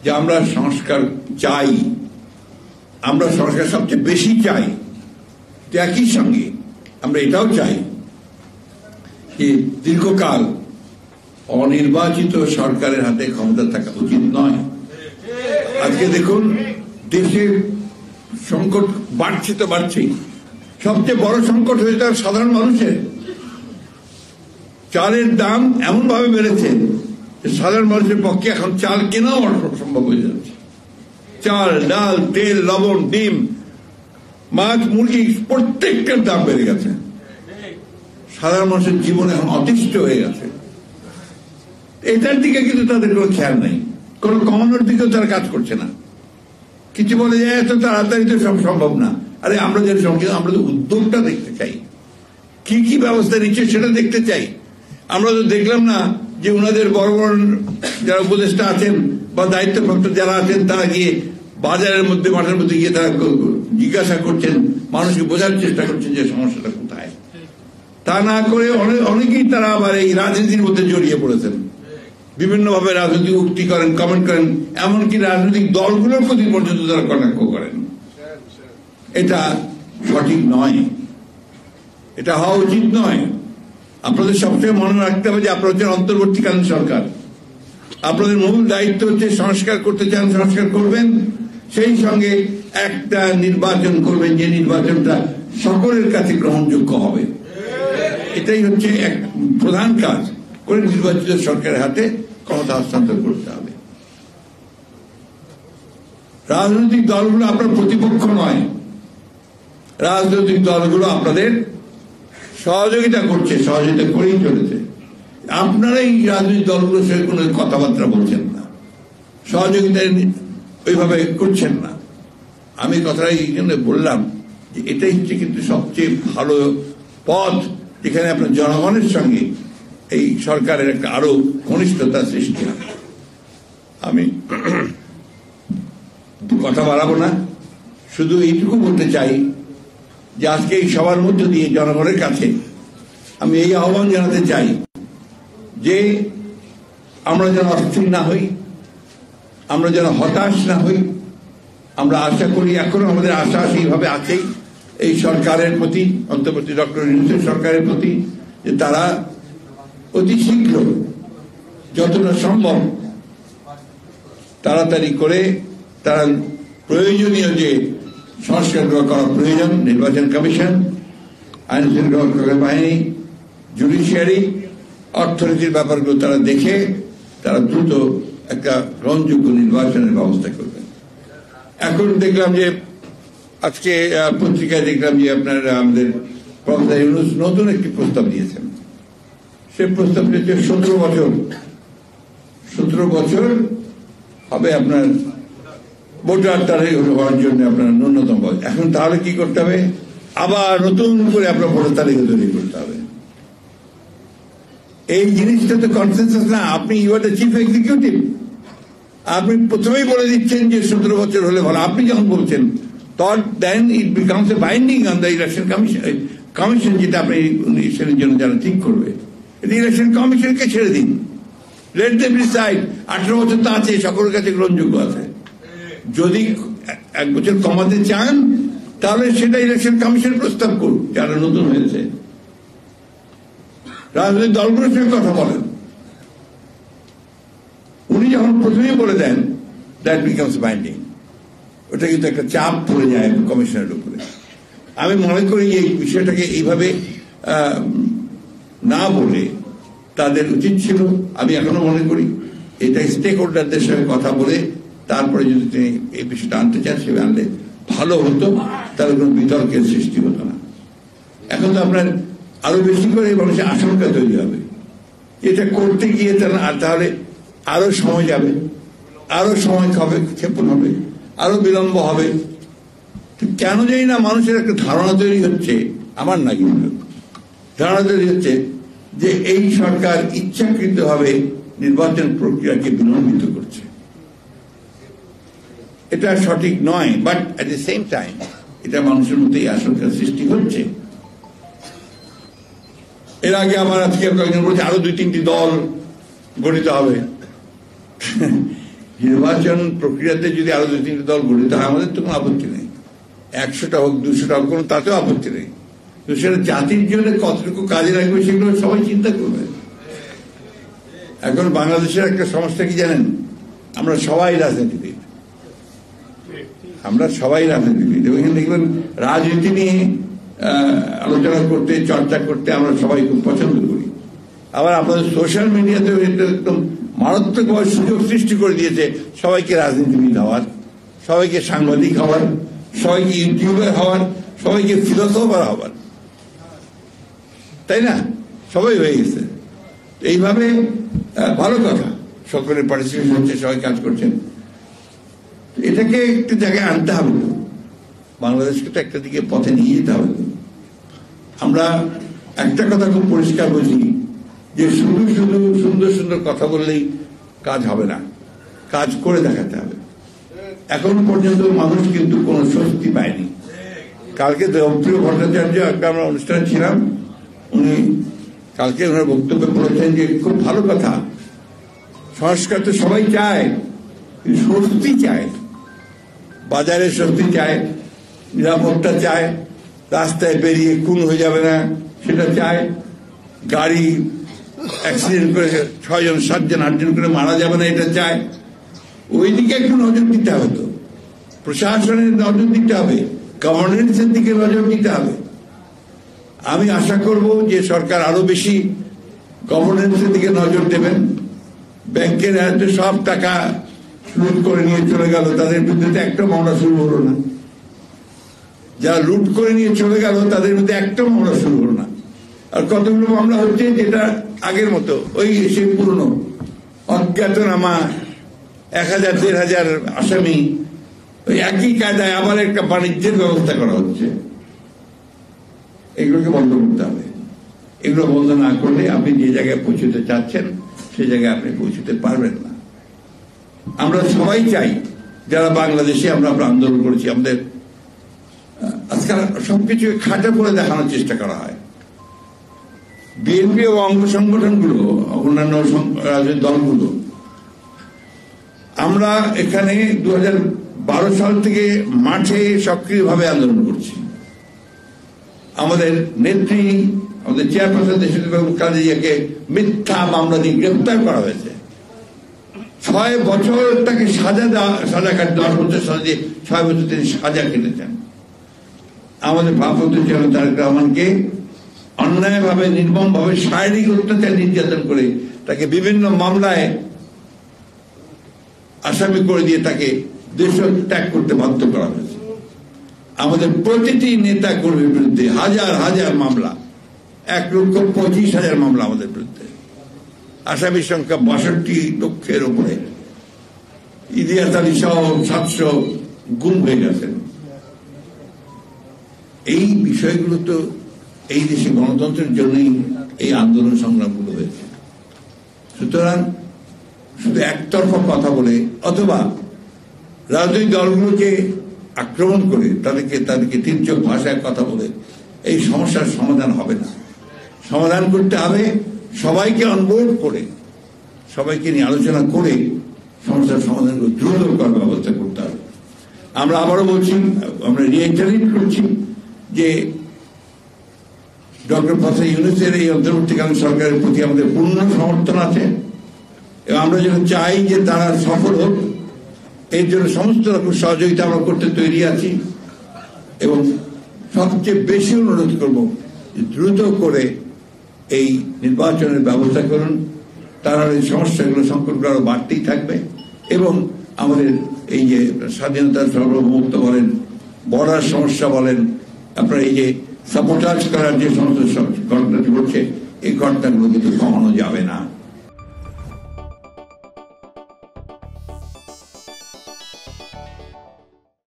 যে আমরা সংস্কার চাই, আমরা সংস্কার সবচেয়ে বেশি চাই, একই সঙ্গে আমরা এটাও চাই যে দীর্ঘকাল অনির্বাচিত সরকারের হাতে ক্ষমতা থাকা উচিত নয়। আজকে দেখুন দেশের সংকট বাড়ছে তো বাড়ছেই, সবচেয়ে বড় সংকট হয়েছে তার সাধারণ মানুষের। চালের দাম এমন ভাবে বেড়েছে যে সাধারণ মানুষের পক্ষে এখন চাল কেনাও অসম্ভব হয়ে যাচ্ছে। চাল, ডাল, তেল, লবণ, ডিম, মাছ, মুরগি প্রত্যেকটার দাম বেড়ে গেছে। সাধারণ মানুষের জীবন এখন অতিষ্ঠ হয়ে গেছে। এটার দিকে কিন্তু তাদের কোনো খেয়াল নেই, কোনো কমানোর দিকেও তারা কাজ করছে না। কিছু বলে যায় এত তাড়াতাড়ি তো সব সম্ভব না। আরে আমরা যে সঙ্গে আমরা তো উদ্যোগটা দেখতে চাই, কি কি ব্যবস্থা নিচ্ছে সেটা দেখতে চাই। আমরা তো দেখলাম না যে ওনাদের বড় বড় যারা উপদেষ্টা আছেন বা দায়িত্বপ্রাপ্ত যারা আছেন তারা গিয়ে বাজারের মধ্যে, মাঠের মধ্যে গিয়ে তারা জিজ্ঞাসা করছেন, মানুষকে বোঝার চেষ্টা করছেন যে সমস্যাটা কোথায়। তা না করে অনেকেই তারা আবার এই রাজনীতির মধ্যে জড়িয়ে পড়েছেন, বিভিন্ন ভাবে রাজনৈতিক উক্তি করেন, কমেন্ট করেন, এমনকি রাজনৈতিক দলগুলোর প্রতি পর্যন্ত তারা কটাক্ষ করেন। এটা সঠিক নয়, এটা হওয়া উচিত নয়। আপনাদের সবসময় মনে রাখতে হবে যে আপনারা হচ্ছেন অন্তর্বর্তীকালীন সরকার। আপনাদের মূল দায়িত্ব হচ্ছে সংস্কার করতে চান, সংস্কার করবেন, সেই সঙ্গে একটা নির্বাচন করবেন যে নির্বাচনটা সকলের কাছে গ্রহণযোগ্য হবে। এটাই হচ্ছে এক প্রধান কাজ করে নির্বাচিত সরকারের হাতে ক্ষমতা হস্তান্তর করতে হবে। রাজনৈতিক দলগুলো আপনার প্রতিপক্ষ নয়, রাজনৈতিক দলগুলো আপনাদের সহযোগিতা করছে, সহযোগিতা করেই চলেছে। আপনারা এই রাজনৈতিক দলগুলোর সঙ্গে কোনো কথাবার্তা বলছেন না, সহযোগিতা ওইভাবে করছেন না। আমি কথাটা এই জন্য বললাম যে এটাই হচ্ছে কিন্তু সবচেয়ে ভালো পথ, যেখানে আপনার জনগণের সঙ্গে এই সরকারের একটা আরো ঘনিষ্ঠতা সৃষ্টি হয়। আমি কথা বাড়াবো না, শুধু এইটুকু বলতে চাই যে আজকে এই সবার মধ্য দিয়ে জনগণের কাছে আমি এই আহ্বান জানাতে চাই যে আমরা যেন অস্থির না হই, আমরা যেন হতাশ না হই। আমরা আশা করি, এখনো আমাদের আশা সেইভাবে আছেই এই সরকারের প্রতি, অন্তর্বর্তী ডক্টর ইউনূসের সরকারের প্রতি, যে তারা অতি শীঘ্র যতটা সম্ভব তাড়াতাড়ি করে তারা প্রয়োজনীয় যে সংস্কার করা প্রয়োজন, নির্বাচন কমিশন, আইন শৃঙ্খলা বাহিনী, জুডিশিয়ারি, অর্থনীতির ব্যাপারগুলো তারা দেখে তারা দ্রুত একটা গ্রহণযোগ্য নির্বাচনের ব্যবস্থা করবেন। এখন দেখলাম যে আজকে পত্রিকায় দেখলাম যে আপনার আমাদের প্রফেসর ইউনূস নতুন একটি প্রস্তাব দিয়েছেন। সে প্রস্তাব দিয়েছে 17 বছর হবে আপনার ভোটার তালিকা হওয়ার জন্য আপনার ন্যূনতম বয়স। এখন তাহলে কি করতে হবে? আবার নতুন করে আপনার ভোটার তালিকা তৈরি করতে হবে। এই জিনিসটা তো কনসেনসাস না। আপনি you are the chief executive, আপনি প্রথমেই বলে দিচ্ছেন যে 17 বছর হলে ভালো। আপনি যখন বলছেন then it becomes a binding on the Election Commission, যেটা আপনি ইলেকশনের জন্য যারা ঠিক করবে, এটা ইলেকশন কমিশনকে ছেড়ে দিন, লেট দেম ডিসাইড। 18 বছর তো আছে, সকলের কাছে গ্রহণযোগ্য আছে। যদি 1 বছর কমাতে চান তাহলে সেটা ইলেকশন কমিশন প্রস্তাব করুন, যারা নতুন হয়েছে। রাজনৈতিক দলগুলোর সঙ্গে কথা বলেন। উনি যখন প্রথমেই বলে দেন দ্যাট বিকামস বাইন্ডিং, ওটা কিন্তু একটা চাপ পড়ে যায় কমিশনের উপরে। আমি মনে করি এই বিষয়টাকে এইভাবে না বলে তাদের উচিত ছিল, আমি এখনো মনে করি, এটা স্টেক হোল্ডারদের সঙ্গে কথা বলে তারপরে যদি তিনি এই বিষয়টা আনতে চান সেভাবে আনলে ভালো হতো, তাহলে কোনো বিতর্কের সৃষ্টি হতো না। এখন তো আপনার আরো বেশি করে মানুষের আশঙ্কা তৈরি হবে, এটা করতে গিয়ে তাহলে আরো সময় যাবে, আরো সময় ক্ষেপণ হবে, আরো বিলম্ব হবে। কেন জানি না মানুষের একটা ধারণা তৈরি হচ্ছে, আমার না কিন্তু ধারণা তৈরি হচ্ছে যে এই সরকার ইচ্ছাকৃতভাবে নির্বাচন প্রক্রিয়াকে বিলম্বিত করছে। এটা সঠিক নয়, but at the same time এটা মানুষের মধ্যে এই আশঙ্কার সৃষ্টি হচ্ছে। এর আগে আজকে কয়েকজন বলছে আরো 2-3টি দল গঠিত হবে। নির্বাচন প্রক্রিয়াতে যদি আরো 2-3টা দল গঠিত হয় আমাদের তো কোনো আপত্তি নেই, 100টা হোক 200টা হোক কোনো তাতেও আপত্তি নেই। তো সেটা জাতির জন্য কতটুকু কাজে লাগবে সেগুলো সবাই চিন্তা করবে। এখন বাংলাদেশের একটা সমস্যা কি জানেন, আমরা সবাই রাজনীতিবিদ, এবং দেখবেন রাজনীতি নিয়ে আলোচনা করতে, চর্চা করতে আমরা সবাই খুব পছন্দ করি। আবার আপনাদের সোশ্যাল মিডিয়াতে একদম মারাত্মকভাবে সুযোগ সৃষ্টি করে দিয়েছে সবাইকে রাজনীতিবিদ হওয়ার, সবাইকে সাংবাদিক হওয়ার, সবাইকে ইউটিউবার হওয়ার, সবাইকে ফিলোসফার হওয়ার, তাই না? সবাই হয়ে গেছে। এইভাবে ভালো কথা, সকলের পার্টিসিপেশন হচ্ছে, সবাই কাজ করছেন। এটাকে একটা জায়গায় আনতে হবে, বাংলাদেশকে তো একটা দিকে পথে নিয়ে যেতে হবে। আমরা একটা কথা খুব পরিষ্কার বুঝি যে শুধু শুধু সুন্দর সুন্দর কথা বললেই কাজ হবে না, কাজ করে দেখাতে হবে। এখন পর্যন্ত মানুষ কিন্তু কোনো স্বস্তি পায়নি। কালকে দেবপ্রিয় ভট্টাচার্য একটা আমরা অনুষ্ঠান ছিলাম, উনি কালকে ওনার বক্তব্যে বলেছেন যে খুব ভালো কথা, সংস্কার তো সবাই চায়, স্বস্তি চায়, বাজারে স্বস্তি চায়, নিরাপত্তা চায়, রাস্তায় বেরিয়ে খুন হয়ে যাবে না সেটা চায়, গাড়ি অ্যাক্সিডেন্ট করে 6 জন 7 জন 8 জন করে মারা যাবে না এটা চায়। ওই দিকে একটু নজর দিতে হবে, তো প্রশাসনের নজর দিতে হবে, গভর্নেন্সের দিকে নজর দিতে হবে। আমি আশা করব যে সরকার আরো বেশি গভর্নেন্সের দিকে নজর দেবেন। ব্যাংকের হাতে সব টাকা লুট করে নিয়ে চলে গেল, তাদের বিরুদ্ধে একটা মামলা শুরু হলো না। যারা লুট করে নিয়ে চলে গেল তাদের মধ্যে একটা মামলা শুরু হলো না। আর কতগুলো মামলা হচ্ছে যেটা আগের মতো ওই সে পুরনো অজ্ঞাতনামা 1000-1500 আসামি, ওই একই কায়দায় আবার একটা বাণিজ্যের ব্যবস্থা করা হচ্ছে। এগুলোকে বন্ধ করতে হবে। এগুলো বন্ধ না করলে আপনি যে জায়গায় পৌঁছতে চাচ্ছেন সে জায়গায় আপনি পৌঁছতে পারবেন না। আমরা সবাই চাই, যারা বাংলাদেশে আমরা আন্দোলন করেছি, আমাদের আজকাল সবকিছু খাটা করে দেখানোর চেষ্টা করা হয়। বিএনপি ও অঙ্গ সংগঠনগুলো, অন্যান্য রাজনৈতিক দলগুলো, আমরা এখানে 2012 সাল থেকে মাঠে সক্রিয়ভাবে আন্দোলন করছি। আমাদের নেত্রী, আমাদের চেয়ারপারসন দেশনেত্রী বেগম খালেদা জিয়াকে মিথ্যা মামলা দিয়ে গ্রেফতার করা হয়েছে। 6 বছর তাকে সাজা কাটতে 10 বছর সাজা দিয়ে 6 বছর তিনি সাজা কেটেছেন। আমাদের ভারপ্রাপ্ত চেয়ারম্যান তারেক রহমানকে অন্যায়ভাবে, নির্মমভাবে, শারীরিক অত্যাচার, নির্যাতন করে তাকে বিভিন্ন মামলায় আসামি করে দিয়ে তাকে দেশ ত্যাগ করতে বাধ্য করা হয়েছে। আমাদের প্রতিটি নেতা কর্মীর বিরুদ্ধে হাজার হাজার মামলা, 1,25,000 মামলা আমাদের বিরুদ্ধে, আসামির সংখ্যা 62 লক্ষের উপরে। ইলিয়াস আলী সহ 700 গুম হয়ে গেছেন। এই বিষয়গুলো তো এই দেশে গণতন্ত্রের জন্যই এই আন্দোলন সংগ্রামগুলো হয়েছে। সুতরাং শুধু একতরফা কথা বলে অথবা রাজনৈতিক দলগুলোকে আক্রমণ করে তাদেরকে তির্যক ভাষায় কথা বলে এই সমস্যার সমাধান হবে না। সমাধান করতে হবে সবাইকে অনবোর্ড করে, সবাইকে নিয়ে আলোচনা করে সমস্যার সমাধানগুলো দ্রুত করার ব্যবস্থা করতে হবে। আমরা আবারও বলছি, আমরা রিয়েটারেট করছি যে ডক্টর প্রফেসর ইউনূসের এই অন্তর্বর্তীকালীন সরকারের প্রতি আমাদের পূর্ণ সমর্থন আছে এবং আমরা যেন চাই যে তারা সফল হোক। এর জন্য সমস্ত রকম সহযোগিতা আমরা করতে তৈরি আছি এবং সবচেয়ে বেশি অনুরোধ করব দ্রুত করে এই নির্বাচনের ব্যবস্থা করুন। তারা এই সমস্যাগুলো, সংকটগুলো আরো বাড়তেই থাকবে এবং আমাদের এই যে স্বাধীনতার সার্বভৌমত্ব বলেন, বর্ডার সমস্যা বলেন, আপনার এই যে সাবোটাজ করার যে সমস্ত ঘটনাটি ঘটছে, এই ঘটনাগুলো কিন্তু কমানো যাবে না।